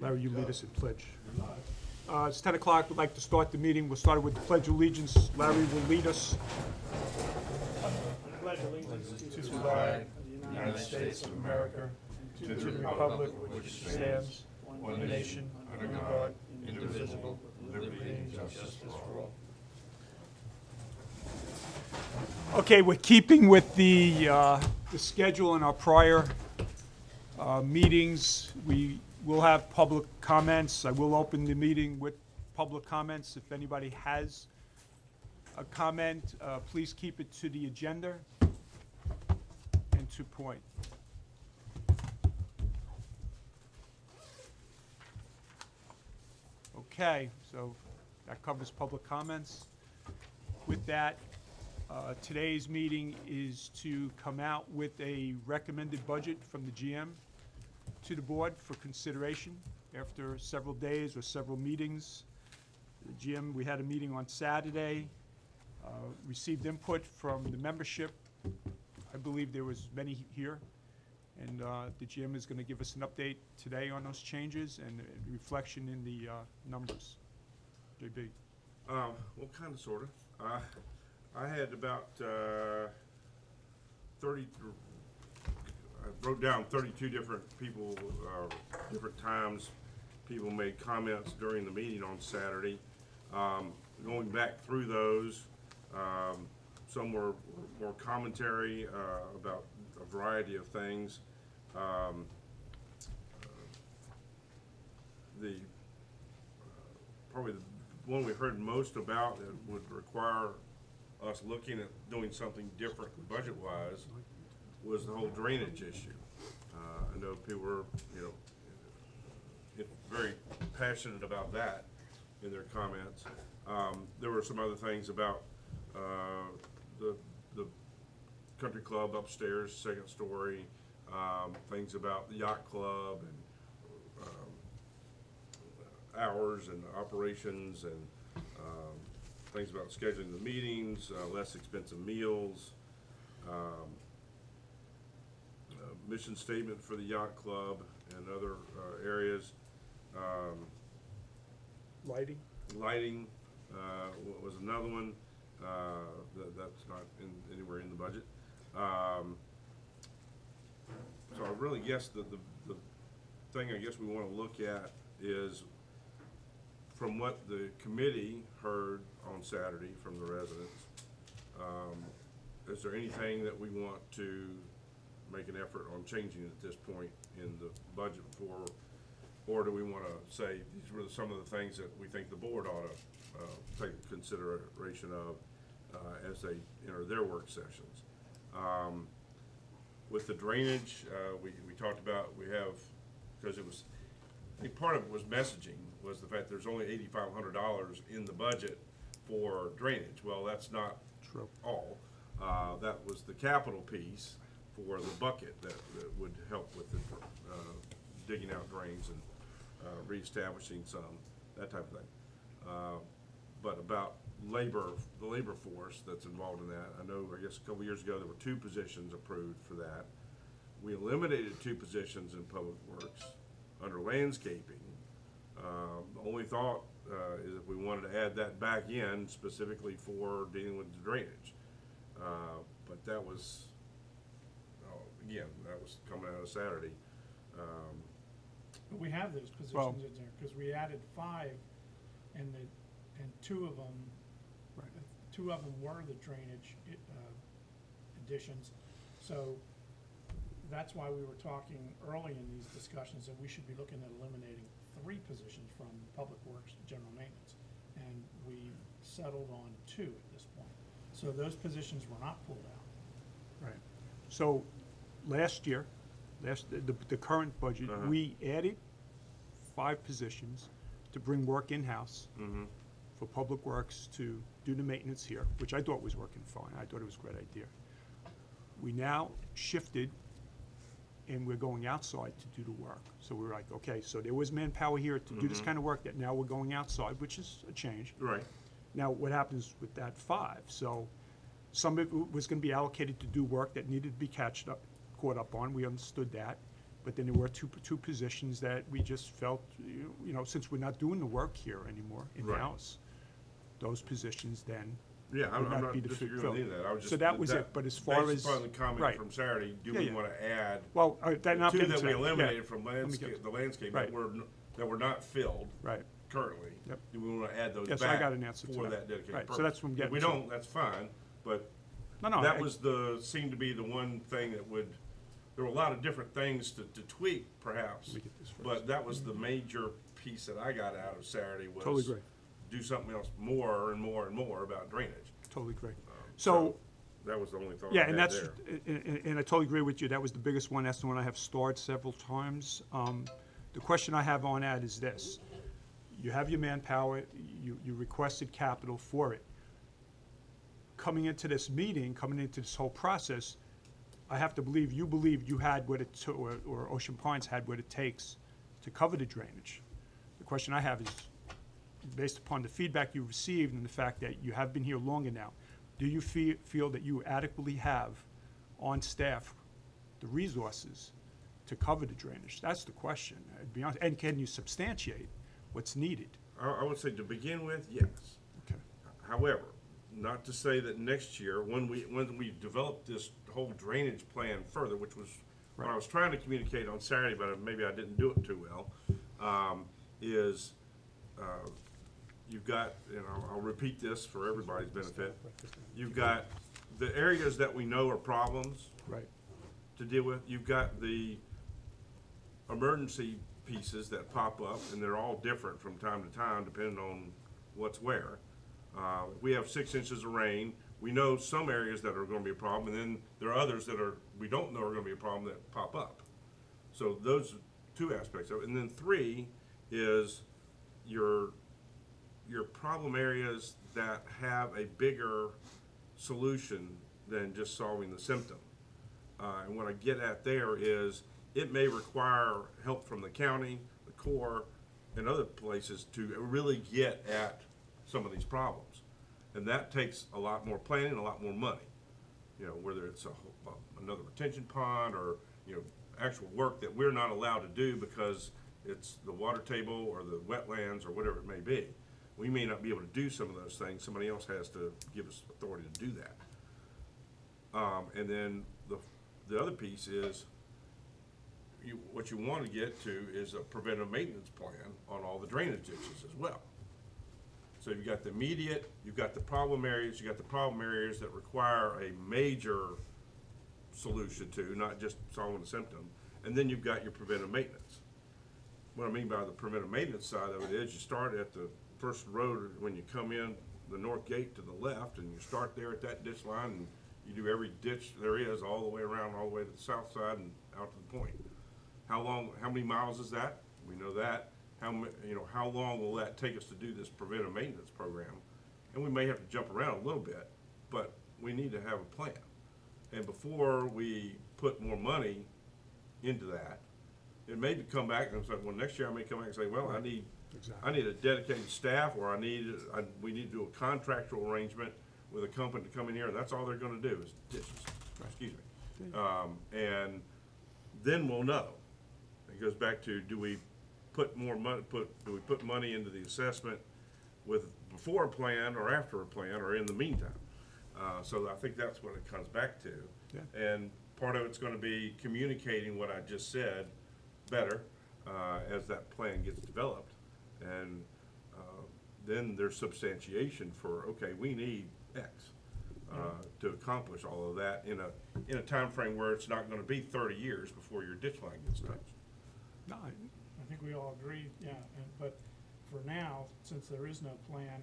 Larry, you lead us in pledge. It's 10 o'clock. We'd like to start the meeting. We'll start with the Pledge of Allegiance. Larry will lead us. Pledge allegiance to the flag of the United States of America, to the republic which stands, one nation, under God, indivisible, with liberty and justice for all. Okay, we're keeping with the schedule in our prior meetings. We will have public comments. I will open the meeting with public comments. If anybody has a comment, please keep it to the agenda and to point. Okay, so that covers public comments. With that, today's meeting is to come out with a recommended budget from the GM to the board for consideration after several days or several meetings. The GM, we had a meeting on Saturday, received input from the membership. I believe there was many here, and the GM is going to give us an update today on those changes and a reflection in the numbers. JB. Well, kind of, sort of. I had about 30, I wrote down 32 different people, different times people made comments during the meeting on Saturday. Going back through those, some were more commentary about a variety of things. Probably the one we heard most about that would require us looking at doing something different budget-wise was the whole drainage issue. I know people were, very passionate about that in their comments. There were some other things about the country club upstairs, second story, things about the yacht club and hours and operations and things about scheduling the meetings, less expensive meals, mission statement for the yacht club and other areas. Lighting? Lighting was another one. That's not anywhere in the budget. So I really guess the thing I guess we want to look at is from what the committee heard on Saturday from the residents, is there anything that we want to make an effort on changing at this point in the budget for, or do we want to say these were some of the things that we think the board ought to take consideration of as they enter their work sessions? With the drainage, we talked about, we have, because it was, I think part of it was messaging, was the fact there's only $8,500 in the budget for drainage. Well, that's not True. All. That was the capital piece for the bucket that would help with the digging out drains and reestablishing some, that type of thing. But about labor, the labor force that's involved in that, I know, I guess a couple years ago there were 2 positions approved for that. We eliminated 2 positions in public works under landscaping. The only thought is if we wanted to add that back in specifically for dealing with the drainage. But that was, again, that was coming out of Saturday. But we have those positions in there because we added 5, and 2 of them, Right. 2 of them were the drainage additions. So that's why we were talking early in these discussions that we should be looking at eliminating 3 positions from Public Works and General Maintenance, and we settled on 2 at this point. So those positions were not pulled out. Right. So last year, the current budget, we added 5 positions to bring work in-house for Public Works to do the maintenance here, which I thought was working fine. I thought it was a great idea. We now shifted and we're going outside to do the work. So we're like, okay, so there was manpower here to do this kind of work that now we're going outside, which is a change. Right. Now, what happens with that 5? So some of it was going to be allocated to do work that needed to be caught up on. We understood that. But then there were two positions that we just felt, you know, since we're not doing the work here anymore in-house, those positions then Yeah, I'm would not not be disagreeing filled. with any of that. I was just. So that was it, but as far Based as. upon the comment right. from Saturday, do Yeah, we yeah. want to add Well, that not two getting that to we that, yeah. eliminated from Let me get to the landscape Right. that were not filled Right, currently? Yep. Do we want to add those Yes, back I got an answer to for that. that dedicated Right, so purpose? that's what I'm If getting we to. don't, that's fine, but no, that was seemed to be the one thing that would, there were a lot of different things to tweak perhaps, Let me get this first. but that was the major piece that I got out of Saturday was Totally agree. do something else more and more and more about drainage. Totally agree. So that was the only thought I Yeah, had and that's, there. and I totally agree with you, that was the biggest one, that's the one I have starred several times. The question I have on that is this: you have your manpower, you requested capital for it. Coming into this meeting, coming into this whole process, I have to believe you believed you had what it took, or Ocean Pines had what it takes to cover the drainage. The question I have is, based upon the feedback you received and the fact that you have been here longer now, do you feel that you adequately have on staff the resources to cover the drainage? That's the question, to be honest. And can you substantiate what's needed? I would say to begin with, yes. Okay. However, not to say that next year, when we develop this whole drainage plan further, which was what I Right. was trying to communicate on Saturday, but maybe I didn't do it too well, is you've got, and I'll repeat this for everybody's benefit, you've got the areas that we know are problems Right, to deal with. You've got the emergency pieces that pop up, and they're all different from time to time, depending on what's where. We have 6 inches of rain. We know some areas that are gonna be a problem, and then there are others that we don't know are gonna be a problem that pop up. So those are 2 aspects of it. And then 3 is your problem areas that have a bigger solution than just solving the symptom. And what I get at there is it may require help from the county, the Corps, and other places to really get at some of these problems. And that takes a lot more planning, a lot more money. You know, whether it's another retention pond or, you know, actual work that we're not allowed to do because it's the water table or the wetlands or whatever it may be. We may not be able to do some of those things. Somebody else has to give us authority to do that. And then the other piece is what you want to get to is a preventive maintenance plan on all the drainage ditches as well. So you've got the immediate, you've got the problem areas, you've got the problem areas that require a major solution to, not just solving the symptom, and then you've got your preventive maintenance. What I mean by the preventive maintenance side of it is you start at the first road when you come in the north gate to the left, and you start there at that ditch line, and you do every ditch there is all the way around, all the way to the south side and out to the point. How many miles is that? We know that. How long will that take us to do this preventive maintenance program? And we may have to jump around a little bit, but we need to have a plan. And before we put more money into that, it may come back and say, well, next year I may come back and say, well, I need a dedicated staff, or we need to do a contractual arrangement with a company to come in here, and that's all they're gonna do is ditches. Excuse me. And then we'll know. It goes back to, do we put more money, do we put money into the assessment before a plan or after a plan or in the meantime? So I think that's what it comes back to. Yeah. And part of it's gonna be communicating what I just said better as that plan gets developed. And then there's substantiation for, okay, we need X to accomplish all of that in a time frame where it's not gonna be 30 years before your ditch line gets touched. no, I think we all agree, yeah, but for now, since there is no plan,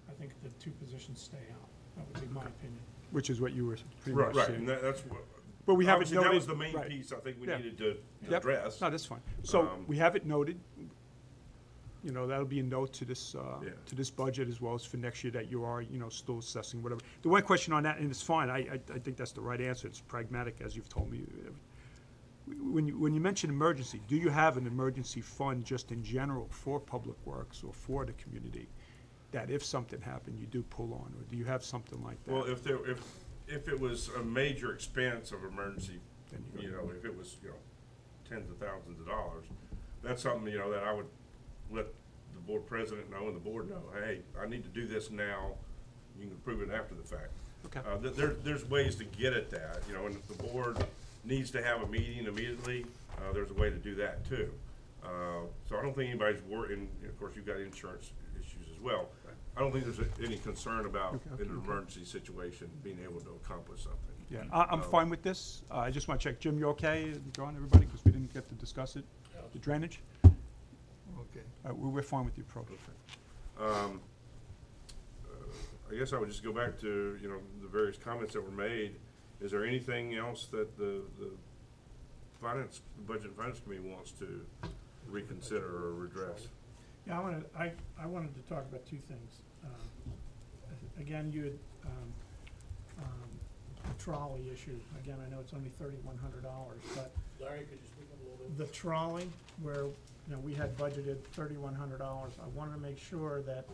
I think the 2 positions stay out. That would be my opinion. which is what you were pretty Right, much right, saying. and that's what. But we have it obviously, noted. that was the main right. piece I think we Yeah. needed to Yep. address. No, that's fine. So Um, we have it noted. You know, that'll be a note to this, Yeah. to this budget as well as for next year that you are, still assessing whatever. The one question on that, and it's fine, I think that's the right answer. It's pragmatic, as you've told me. When you mention emergency, do you have an emergency fund just in general for public works or for the community? That if something happened, you do pull on, or do you have something like that? Well, if it was a major expense of emergency, Then you go. if it was, tens of thousands of dollars. That's something, you know, that I would let the board president know and the board know, hey, I need to do this now. You can approve it after the fact. Okay. There's ways to get at that, you know, and if the board needs to have a meeting immediately, there's a way to do that too. So I don't think anybody's worried, of course, you've got insurance issues as well. I don't think there's any concern about, in an emergency situation, being able to accomplish something. Yeah, I'm fine with this. I just want to check, Jim, you okay, and John, everybody, because we didn't get to discuss it, the drainage? Okay. We're fine with the approach. Okay. I guess I would just go back to, you know, the various comments that were made. Is there anything else that the Budget and Finance Committee wants to reconsider or redress? Yeah, I wanted to talk about two things. Again, you had, the trolley issue. Again, I know it's only $3,100, but Larry, could you speak up a little bit? the trolley, where, you know, we had budgeted $3,100, I wanted to make sure that,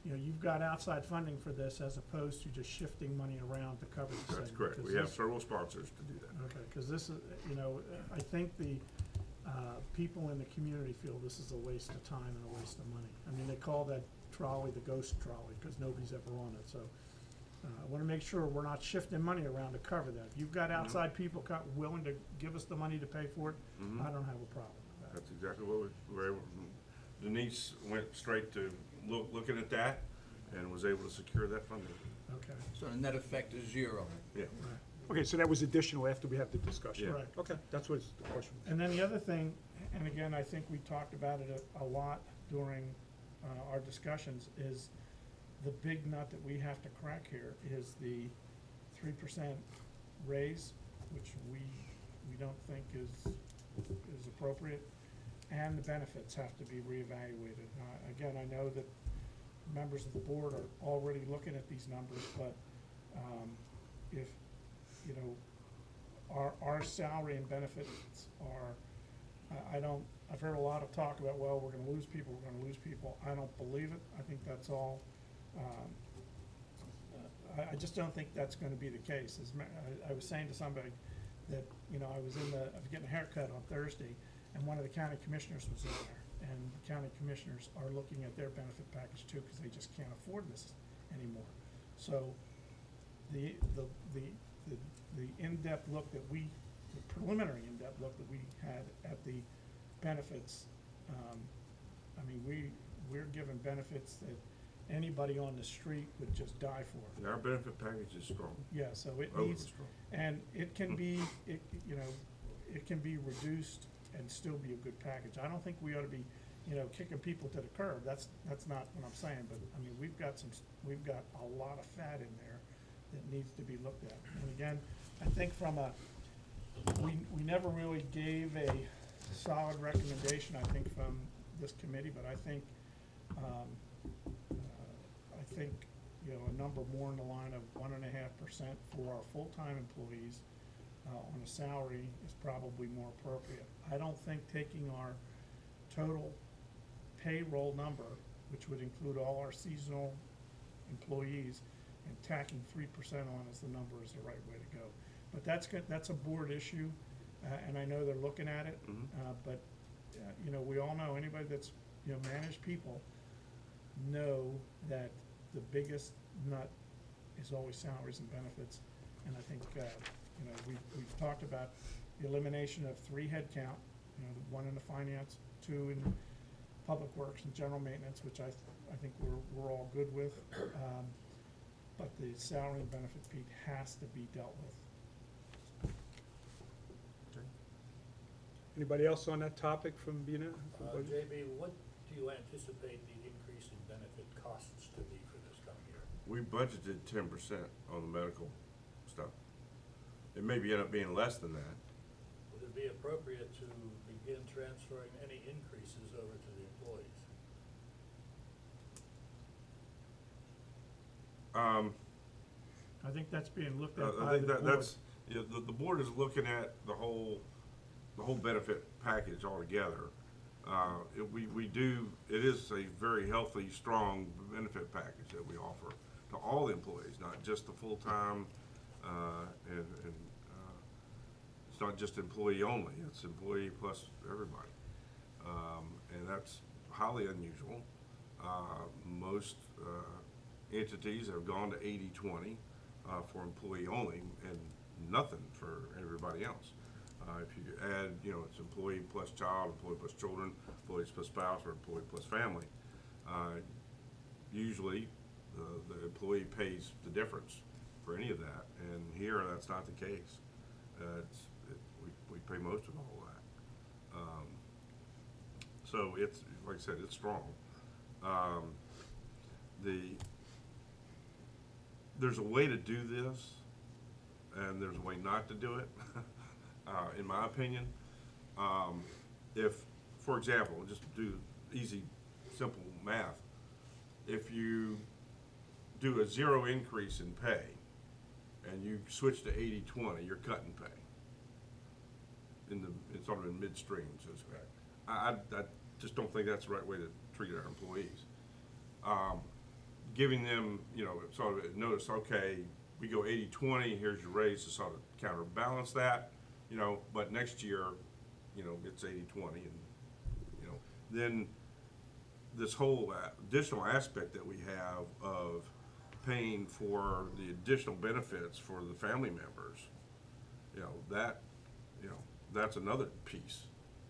you know, you've got outside funding for this as opposed to just shifting money around to cover the That's segment. correct. 'Cause We have this- several sponsors to do that. Okay, because this is, you know, I think the people in the community feel this is a waste of time and a waste of money. I mean, they call that trolley the ghost trolley because nobody's ever on it, so I want to make sure we're not shifting money around to cover that. If you've got outside people willing to give us the money to pay for it, I don't have a problem with that. That's exactly what we were able, Denise went straight to looking at that and was able to secure that funding. Okay, So the net effect is 0. Yeah. right. Okay, so that was additional after we have the discussion? Yeah. Right. Okay, that's what the question was. And then the other thing, and again, I think we talked about it a lot during our discussions, is the big nut that we have to crack here is the 3% raise, which we don't think is appropriate, and the benefits have to be reevaluated. Again, I know that members of the board are already looking at these numbers, but if, you know, our salary and benefits are, I've heard a lot of talk about, well, we're gonna lose people, I don't believe it. I think that's all, I just don't think that's gonna be the case. I was saying to somebody that, you know, I was getting a haircut on Thursday, and one of the county commissioners was in there. And the county commissioners are looking at their benefit package too, because they just can't afford this anymore. So the in-depth look that the preliminary in-depth look that we had at the benefits, I mean, we're given benefits that anybody on the street would just die for. And our benefit package is strong. Yeah, so it Overly needs, strong. and it can be, you know, it can be reduced and still be a good package. I don't think we ought to be, you know, kicking people to the curb. That's not what I'm saying, but, I mean, we've got a lot of fat in there that needs to be looked at. And again, I think we never really gave a solid recommendation, I think, from this committee, but I think, you know, a number more in the line of 1.5% for our full-time employees on a salary is probably more appropriate. I don't think taking our total payroll number, which would include all our seasonal employees, and tacking 3% on as the number is the right way to go. But that's a board issue, and I know they're looking at it, but you know, we all know, anybody that's, you know, managed people know that the biggest nut is always salaries and benefits. And I think, you know, we've talked about the elimination of 3 headcount, you know, 1 in the finance, 2 in public works and general maintenance, which I think we're all good with. But the salary and benefit piece has to be dealt with. Anybody else on that topic from Bina? JB, what do you anticipate the increase in benefit costs to be for this coming year? We budgeted 10% on the medical stuff. It may end up being less than that. Would it be appropriate to begin transferring any increases over to the employees? I think that's being looked at I by think the board. that's, yeah, the board is looking at the whole benefit package altogether. It is a very healthy, strong benefit package that we offer to all the employees, not just the full-time, not just employee only, it's employee plus everybody. And that's highly unusual. Most entities have gone to 80-20 for employee only and nothing for everybody else. If you add, it's employee plus child, employee plus children, employees plus spouse, or employee plus family, usually the employee pays the difference for any of that. And here, that's not the case. We pay most of all that. So it's, like I said, it's strong. There's a way to do this, and there's a way not to do it, in my opinion. If, for example, just do easy, simple math. If you do a 0 increase in pay, and you switch to 80-20, you're cutting pay. It's sort of in midstream, so to speak. I just don't think that's the right way to treat our employees. Giving them, sort of notice, okay, we go 80-20, here's your raise to sort of counterbalance that, but next year, it's 80-20, and, then this whole additional aspect that we have of paying for the additional benefits for the family members, that's another piece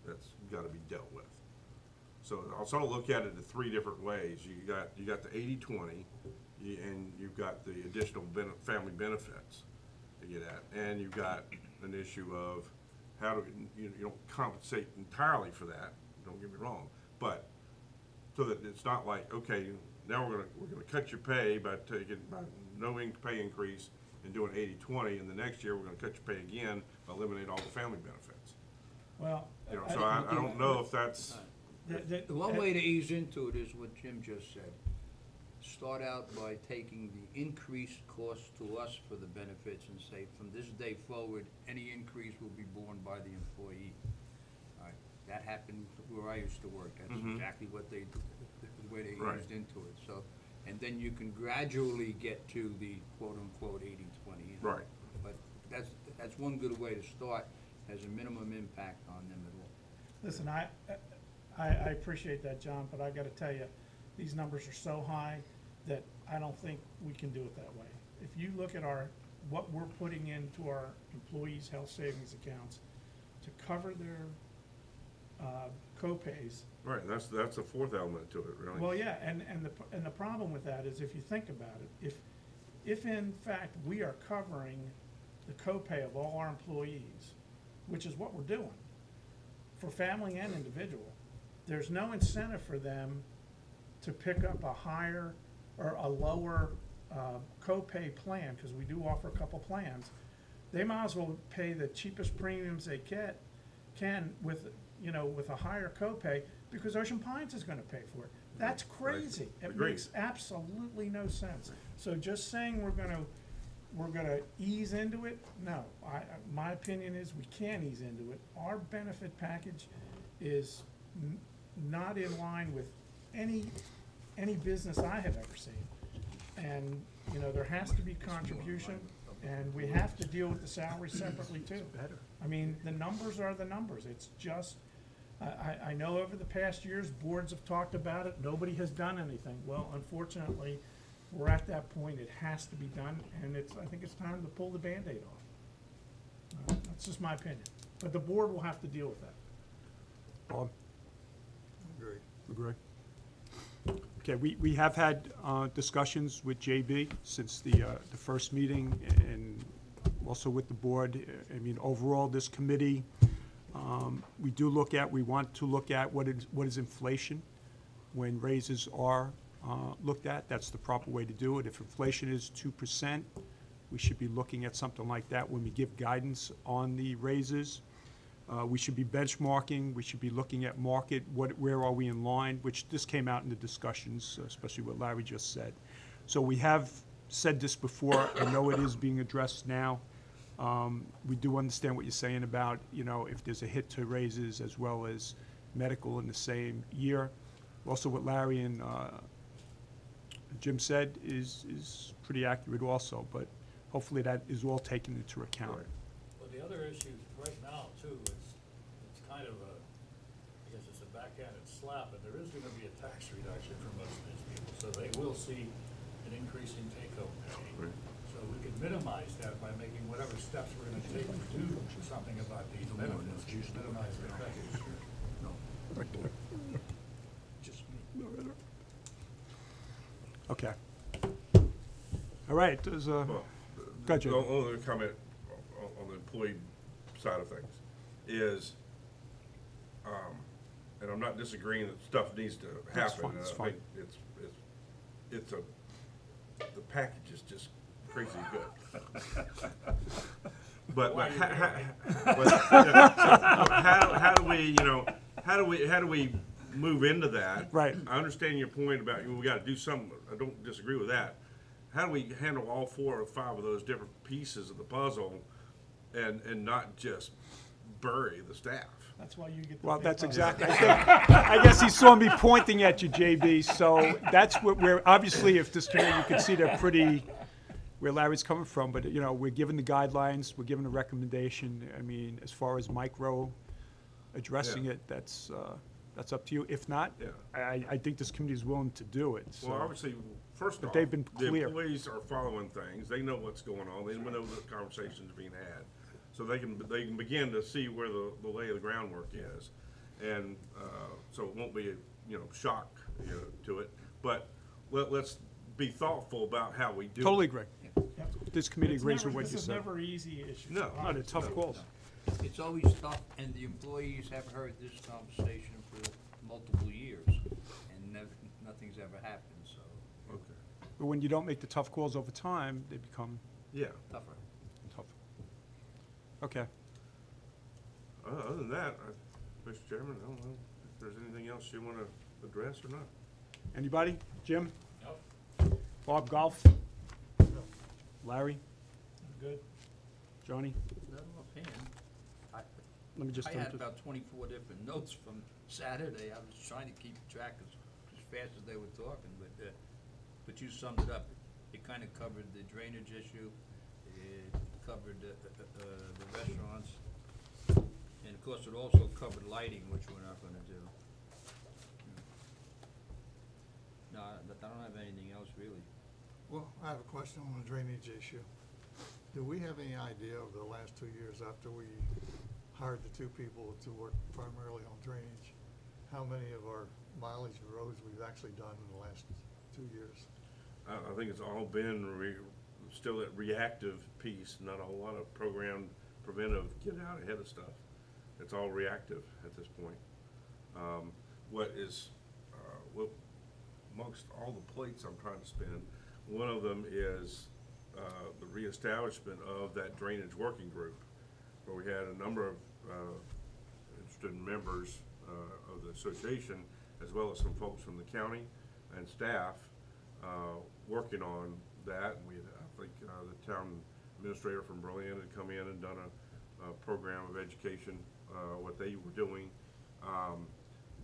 that's got to be dealt with. So I'll sort of look at it in 3 different ways. You got the 80-20, and you've got the additional family benefits to get at, and you've got an issue of how do you don't compensate entirely for that. Don't get me wrong, but so that it's not like, okay, now we're gonna cut your pay by taking no pay increase and doing 80-20, and the next year we're gonna cut your pay again by eliminating all the family benefits. Well, So I don't know if that's. The one way to ease into it is what Jim just said. Start out by taking the increased cost to us for the benefits and say, from this day forward, any increase will be borne by the employee. All right, that happened where I used to work. That's exactly what the way they Right. eased into it. So, and then you can gradually get to the quote-unquote 80-20. Right. But that's one good way to start, has a minimum impact on them at all. listen, I appreciate that, John, but I gotta tell you, these numbers are so high that I don't think we can do it that way. If you look at what we're putting into our employees' health savings accounts to cover their co-pays. Right, that's the 4th element to it, really. Well, yeah, and the problem with that is, if you think about it, if in fact we are covering the co-pay of all our employees, which is what we're doing, for family and individual, there's no incentive for them to pick up a higher or a lower co-pay plan, because we do offer a couple plans. They might as well pay the cheapest premiums they can with a higher co-pay, because Ocean Pines is gonna pay for it. That's crazy. It Agreed. makes absolutely no sense. So just saying we're gonna ease into it, no. My opinion is we can't ease into it. Our benefit package is not in line with any business I have ever seen. And, there has to be contribution, and we have to deal with the salary separately too. Better. I mean, the numbers are the numbers. It's just, I know over the past years, boards have talked about it, nobody has done anything. Well, unfortunately, we're at that point, it has to be done, and I think it's time to pull the Band-Aid off. That's just my opinion. But the board will have to deal with that. Bob? Agree. Agree. Okay, we have had discussions with JB since the first meeting, and also with the board. I mean, overall, this committee, we want to look at what is inflation when raises are looked at. That's the proper way to do it. If inflation is 2%, we should be looking at something like that when we give guidance on the raises. We should be benchmarking, we should be looking at market, where are we in line, which this came out in the discussions, especially what Larry just said. So we have said this before, I know it is being addressed now. We do understand what you're saying about, if there's a hit to raises as well as medical in the same year. Also, what Larry and Jim said is pretty accurate also, but hopefully that is all taken into account. Right. Well, the other issue right now they will see an increase in take-home pay. Right. So we could minimize that by making whatever steps we're gonna take to do something about these benefits, minimize the effects. Just me. Okay. All right, there's a, Well, Go ahead, Jim. the only comment on the employee side of things is, and I'm not disagreeing that stuff needs to That's happen. fine, it's I fine. think it's the package is just crazy good. But how do we, how do we move into that? Right. I understand your point about, we gotta do something, I don't disagree with that. How do we handle all 4 or 5 of those different pieces of the puzzle and not just bury the staff? That's why you get the. well, big that's bucks. exactly, I guess he saw me pointing at you, JB, so that's what we're, obviously, if this committee, you can see they're pretty, where Larry's coming from, but, we're given the guidelines, we're given a recommendation. I mean, as far as micro addressing Yeah. it, that's up to you. If not, Yeah. I think this committee is willing to do it, so. Well, obviously, first But off, they've been the clear. employees are following things, they know what's going on, they know the conversations being had. So they can begin to see where the lay of the groundwork is. And, so it won't be a, shock, to it. But let's be thoughtful about how we do it. Totally agree. Yep. This committee It's agrees never- with what you This is said. never easy issue. No. No, they're tough calls. It's always tough, and the employees have heard this conversation for multiple years, and nothing's ever happened, so Okay, But when you don't make the tough calls over time, they become yeah. tougher. tough. Okay. Other than that, Mr. Chairman, I don't know if there's anything else you wanna address or not. Anybody? Jim? Nope. Bob, golf? Larry? Good. Johnny? Not offhand. Let me just. I had about 24 different notes from Saturday. I was trying to keep track as fast as they were talking, but you summed it up. It kind of covered the drainage issue, it covered the restaurants, and of course it also covered lighting, which we're not gonna do. No, I don't have anything else really. Well, I have a question on the drainage issue. Do we have any idea of the last 2 years after we hired the 2 people to work primarily on drainage, how many of our mileage of roads we've actually done in the last 2 years? I think it's all been still that reactive piece, not a whole lot of programmed preventive, get out ahead of stuff. It's all reactive at this point. What amongst all the plates I'm trying to spin, one of them is the reestablishment of that drainage working group, where we had a number of interested members of the association, as well as some folks from the county and staff working on that. And I think the town administrator from Berlin had come in and done a program of education, what they were doing.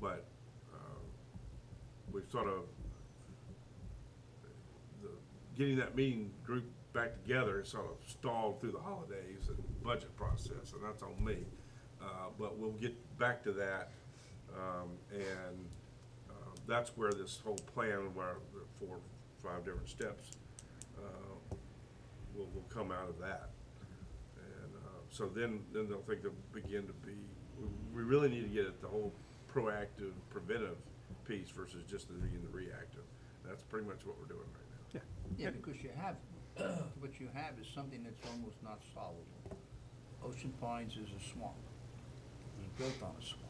But we've sort of, getting that meeting group back together sort of stalled through the holidays and budget process, and that's on me. But we'll get back to that, and that's where this whole plan, where the 4 or 5 different steps will come out of that. And so then they'll think they'll begin to be, we really need to get at the whole proactive, preventive piece versus just being the reactive. That's pretty much what we're doing right now. Yeah, because you have, what you have is something that's almost not solvable. Ocean Pines is a swamp. It was built on a swamp.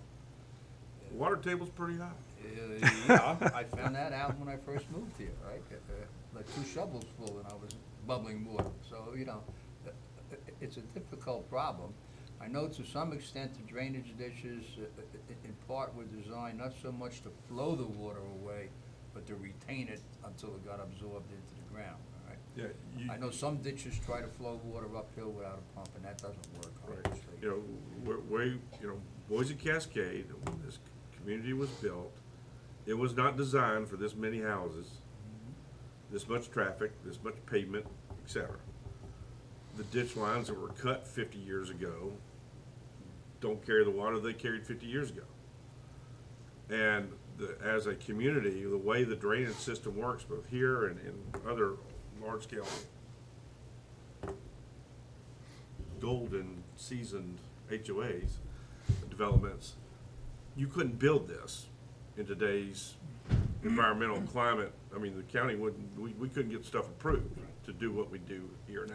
Water table's pretty high. Yeah, I found that out when I first moved here, right? Like 2 shovels full and I was bubbling water. So, it's a difficult problem. I know to some extent the drainage ditches in part were designed not so much to flow the water away, but to retain it until it got absorbed into the ground, all right? Yeah, I know some ditches try to flow water uphill without a pump, and that doesn't work, right. obviously. Boise Cascade, when this community was built, it was not designed for this many houses, this much traffic, this much pavement, etc. The ditch lines that were cut 50 years ago don't carry the water they carried 50 years ago. And as a community, the way the drainage system works, both here and in other large-scale golden seasoned HOAs, developments, you couldn't build this in today's environmental climate. I mean, the county wouldn't, we couldn't get stuff approved to do what we do here now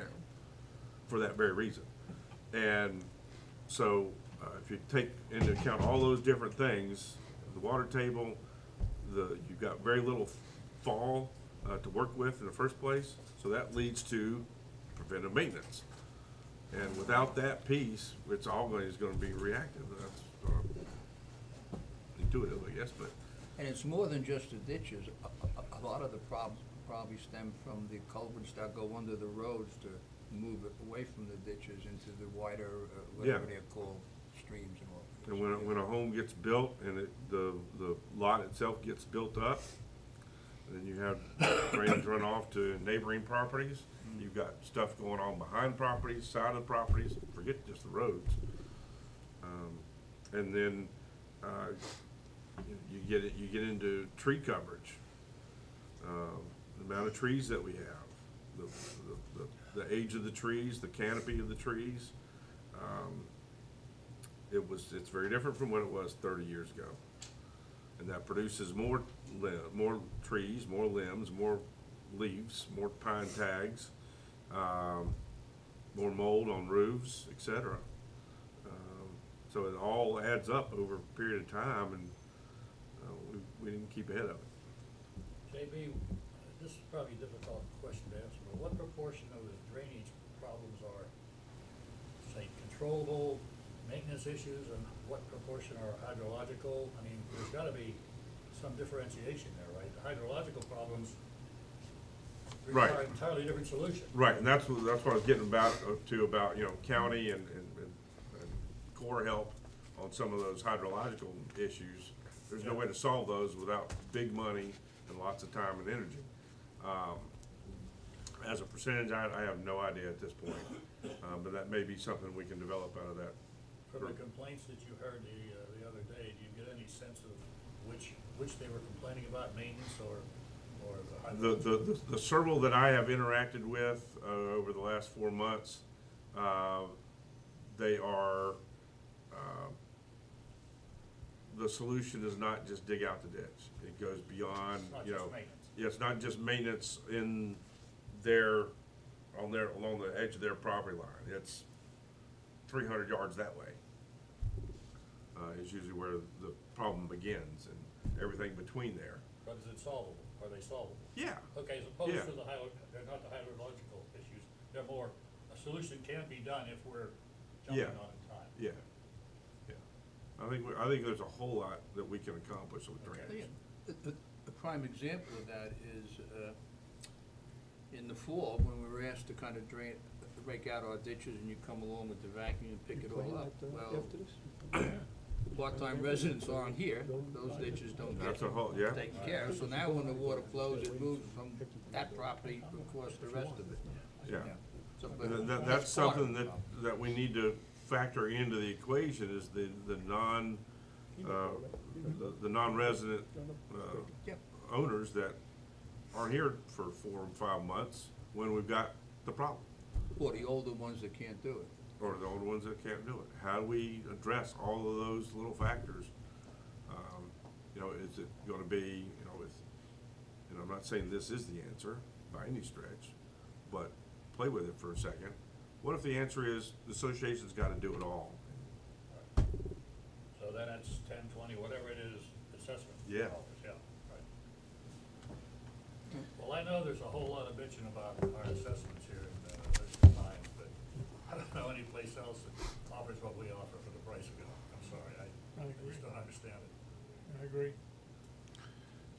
for that very reason. And so, if you take into account all those different things, the water table, you've got very little fall to work with in the first place, so that leads to preventive maintenance. And without that piece, it's always gonna be reactive. That's intuitive, I guess, but. And it's more than just the ditches. A lot of the problems probably stem from the culverts that go under the roads to move it away from the ditches into the wider, whatever Yeah. they're called, streams and all. And when a home gets built and the lot itself gets built up, then you have drainage run off to neighboring properties. You've got stuff going on behind properties, side of the properties, forget just the roads. And then, you get into tree coverage. The amount of trees that we have, the age of the trees, the canopy of the trees. It's very different from what it was 30 years ago. And that produces more trees, more limbs, more leaves, more pine tags, more mold on roofs, etc. So it all adds up over a period of time, and we didn't keep ahead of it. JB, this is probably a difficult question to answer, but what proportion of the drainage problems are, say, controllable maintenance issues, and what proportion are hydrological? I mean, there's gotta be some differentiation there, right? The hydrological problems Right. require an entirely different solution. Right, and that's what I was getting about, county and Corps help on some of those hydrological issues. There's no way to solve those without big money and lots of time and energy. As a percentage, I have no idea at this point, but that may be something we can develop out of that. From the complaints that you heard the other day, do you get any sense of which they were complaining about, maintenance or the hydrological? The several that I have interacted with over the last 4 months, they are, the solution is not just dig out the ditch. It goes beyond, It's not just maintenance. Yeah, it's not just maintenance along the edge of their property line. It's 300 yards that way. Is usually where the problem begins, and everything between there. But is it solvable? Are they solvable? Yeah. Okay, as opposed Yeah. to they're not the hydrological issues, they're more, a solution can be done if we're jumping Yeah. on in time. Yeah, yeah. I think there's a whole lot that we can accomplish with drainage. A prime example of that is, in the fall, when we were asked to kind of rake out our ditches, and you come along with the vacuum and pick it all up. Well, part-time residents aren't here, those ditches don't get That's a whole, yeah. taken care of. So now when the water flows, it moves from that property across the rest of it. Yeah. So, but And that's part of something the problem. that we need to factor into the equation is the non-resident, Yep. owners that aren't here for 4 and 5 months when we've got the problem. Or the older ones that can't do it. Or the older ones that can't do it. How do we address all of those little factors? Is it gonna be, I'm not saying this is the answer by any stretch, but play with it for a second. What if the answer is the association's gotta do it all? So then it's 10, 20, whatever it is, assessment. Yeah. dollars, yeah, right. Well, I know there's a whole lot of bitching about our assessments here in Lyons, but I don't know any place else that offers what we offer for the price of it. I'm sorry, I agree. just don't understand it. I agree.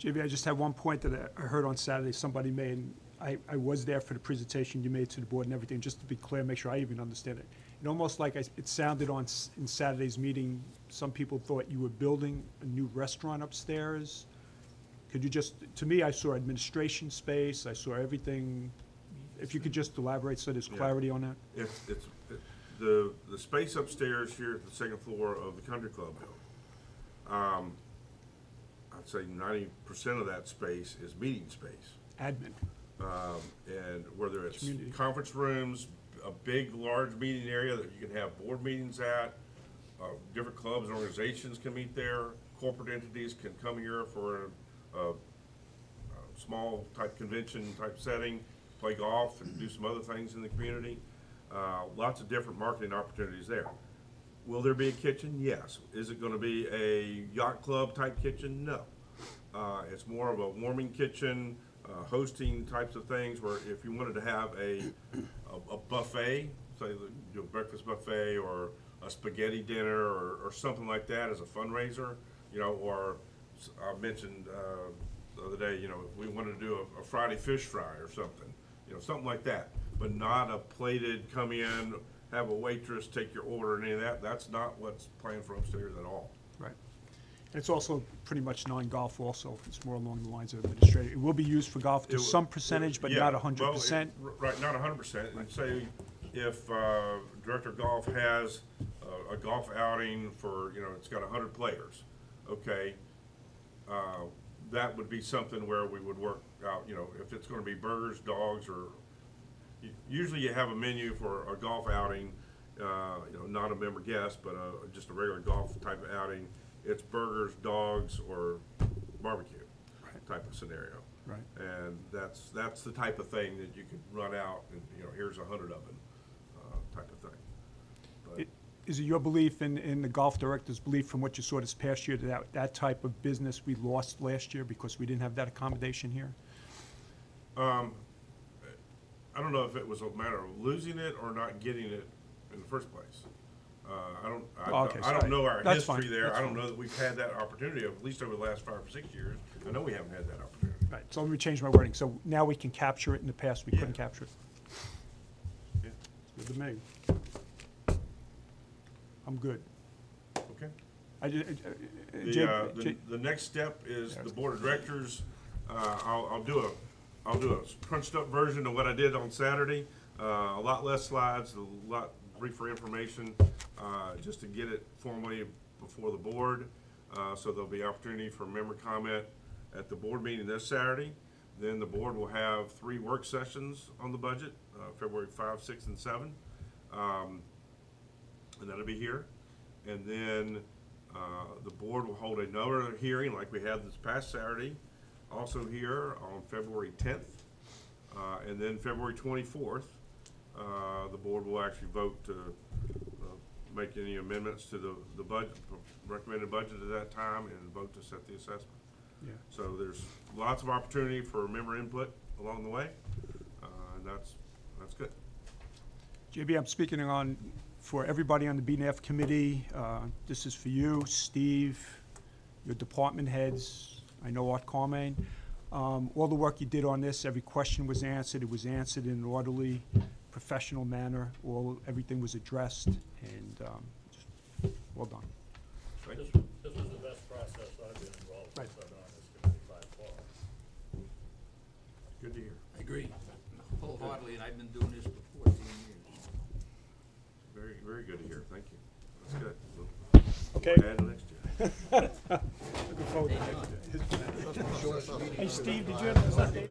JB, I just have one point that I heard on Saturday somebody made, and I was there for the presentation you made to the board and everything, just to be clear, make sure I even understand it. It almost like it sounded in Saturday's meeting, some people thought you were building a new restaurant upstairs. Could you just, to me, I saw administration space, I saw everything. If you could just elaborate so there's Yeah. clarity on that? The space upstairs here at the second floor of the country club building. I'd say 90% of that space is meeting space. Admin. And whether it's Community. conference rooms, a big, large meeting area that you can have board meetings at, different clubs and organizations can meet there, corporate entities can come here for a small type convention type setting, play golf and do some other things in the community. Lots of different marketing opportunities there. Will there be a kitchen? Yes. Is it gonna be a yacht club type kitchen? No. It's more of a warming kitchen, hosting types of things where if you wanted to have a buffet, say a breakfast buffet or a spaghetti dinner or something like that as a fundraiser, you know, or I mentioned the other day, you know, if we wanted to do a Friday fish fry or something, you know, something like that, but not a plated, come in, have a waitress take your order and any of that. That's not what's planned for upstairs at all. Right. And it's also pretty much non-golf also. It's more along the lines of administrative. It will be used for golf to some percentage, but not 100%. Right, not 100%. And say if Director of Golf has a golf outing for, you know, it's got 100 players, okay, that would be something where we would work out, you know, if it's gonna be burgers, dogs, or usually you have a menu for a golf outing, you know, not a member guest, but just a regular golf type of outing. It's burgers, dogs, or barbecue type of scenario. Right. And that's the type of thing that you could run out and, you know, here's 100 of them, type of thing. But Is it your belief and the golf director's belief from what you saw this past year that that type of business we lost last year because we didn't have that accommodation here? I don't know if it was a matter of losing it or not getting it in the first place. I don't know our That's history fine. there. That's I don't fine. know that we've had that opportunity, at least over the last 5 or 6 years. I know we haven't had that opportunity. Right, so let me change my wording. So now we can capture it. In the past, we Yeah. couldn't capture it. Yeah. Good to me. I'm good. Okay. The next step is the board of directors. I'll do a crunched up version of what I did on Saturday. A lot less slides, a lot briefer information, just to get it formally before the board. So there'll be opportunity for member comment at the board meeting this Saturday. Then the board will have 3 work sessions on the budget, February 5, 6, and 7. And that'll be here. And then the board will hold another hearing like we had this past Saturday, also here on February 10th. And then February 24th, the board will actually vote to make any amendments to the budget, recommended budget at that time, and vote to set the assessment. Yeah. So there's lots of opportunity for member input along the way, and that's good. JB, I'm speaking on for everybody on the BNF committee. This is for you, Steve, your department heads. I know Art Carmaine. All the work you did on this, every question was answered. It was answered in an orderly, professional manner. Everything was addressed, and just well done. This was the best process I've been involved Right. with on this committee by far. Good to hear. I agree wholeheartedly, and I've been doing this for 14 years. Very, very good to hear. Thank you. That's good. Okay. We'll add to next year. Looking forward to Hey, next John. year. Hey, Steve, did you have an update?